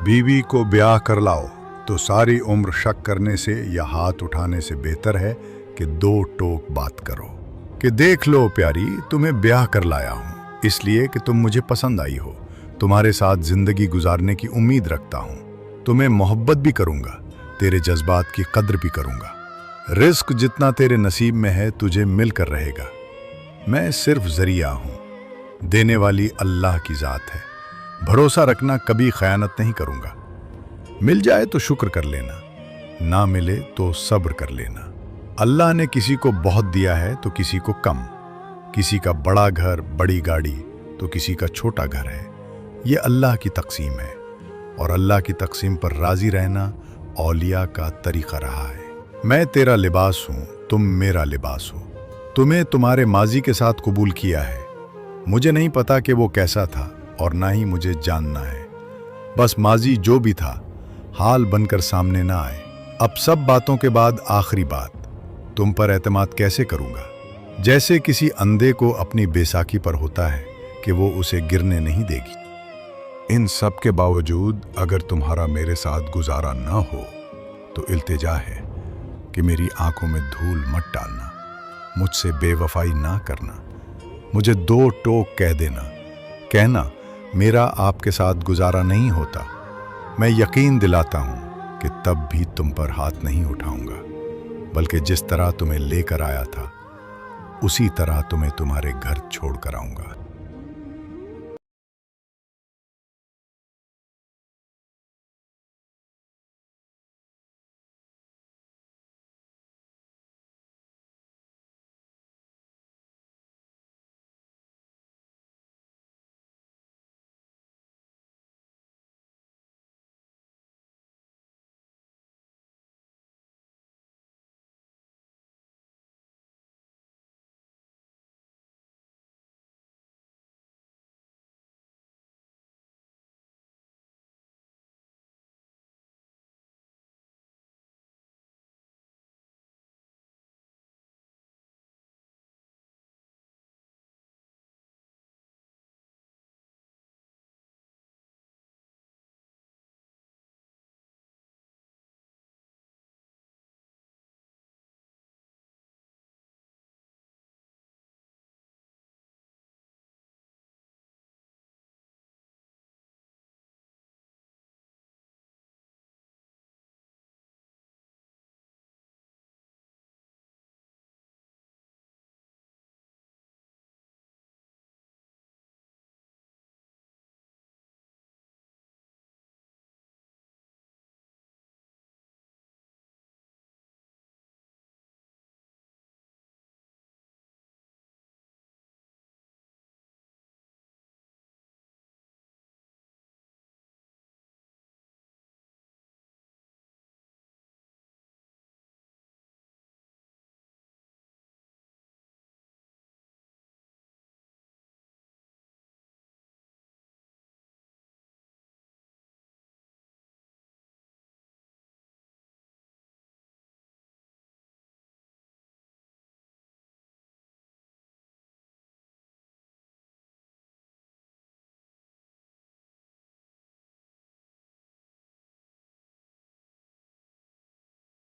बीवी को ब्याह कर लाओ तो सारी उम्र शक करने से या हाथ उठाने से बेहतर है कि दो टोक बात करो कि देख लो प्यारी, तुम्हें ब्याह कर लाया हूँ इसलिए कि तुम मुझे पसंद आई हो, तुम्हारे साथ जिंदगी गुजारने की उम्मीद रखता हूँ, तुम्हें मोहब्बत भी करूँगा, तेरे जज्बात की कद्र भी करूँगा। रिस्क जितना तेरे नसीब में है तुझे मिलकर रहेगा। मैं सिर्फ जरिया हूँ, देने वाली अल्लाह की ज़ात है। भरोसा रखना, कभी खयानत नहीं करूँगा। मिल जाए तो शुक्र कर लेना, ना मिले तो सब्र कर लेना। अल्लाह ने किसी को बहुत दिया है तो किसी को कम, किसी का बड़ा घर बड़ी गाड़ी तो किसी का छोटा घर है। ये अल्लाह की तकसीम है और अल्लाह की तकसीम पर राजी रहना औलिया का तरीका रहा है। मैं तेरा लिबास हूँ, तुम मेरा लिबास हो। तुम्हें तुम्हारे माजी के साथ कबूल किया है। मुझे नहीं पता कि वो कैसा था और ना ही मुझे जानना है। बस माजी जो भी था हाल बनकर सामने ना आए। अब सब बातों के बाद आखिरी बात, तुम पर एतमाद कैसे करूँगा? जैसे किसी अंधे को अपनी बेसाखी पर होता है कि वो उसे गिरने नहीं देगी। इन सब के बावजूद अगर तुम्हारा मेरे साथ गुजारा ना हो तो इल्तिजा है कि मेरी आंखों में धूल मत डालना, मुझसे बेवफाई ना करना, मुझे दो टोक कह देना, कहना मेरा आपके साथ गुजारा नहीं होता। मैं यकीन दिलाता हूँ कि तब भी तुम पर हाथ नहीं उठाऊंगा, बल्कि जिस तरह तुम्हें लेकर आया था उसी तरह तुम्हें तुम्हारे घर छोड़ कर आऊंगा।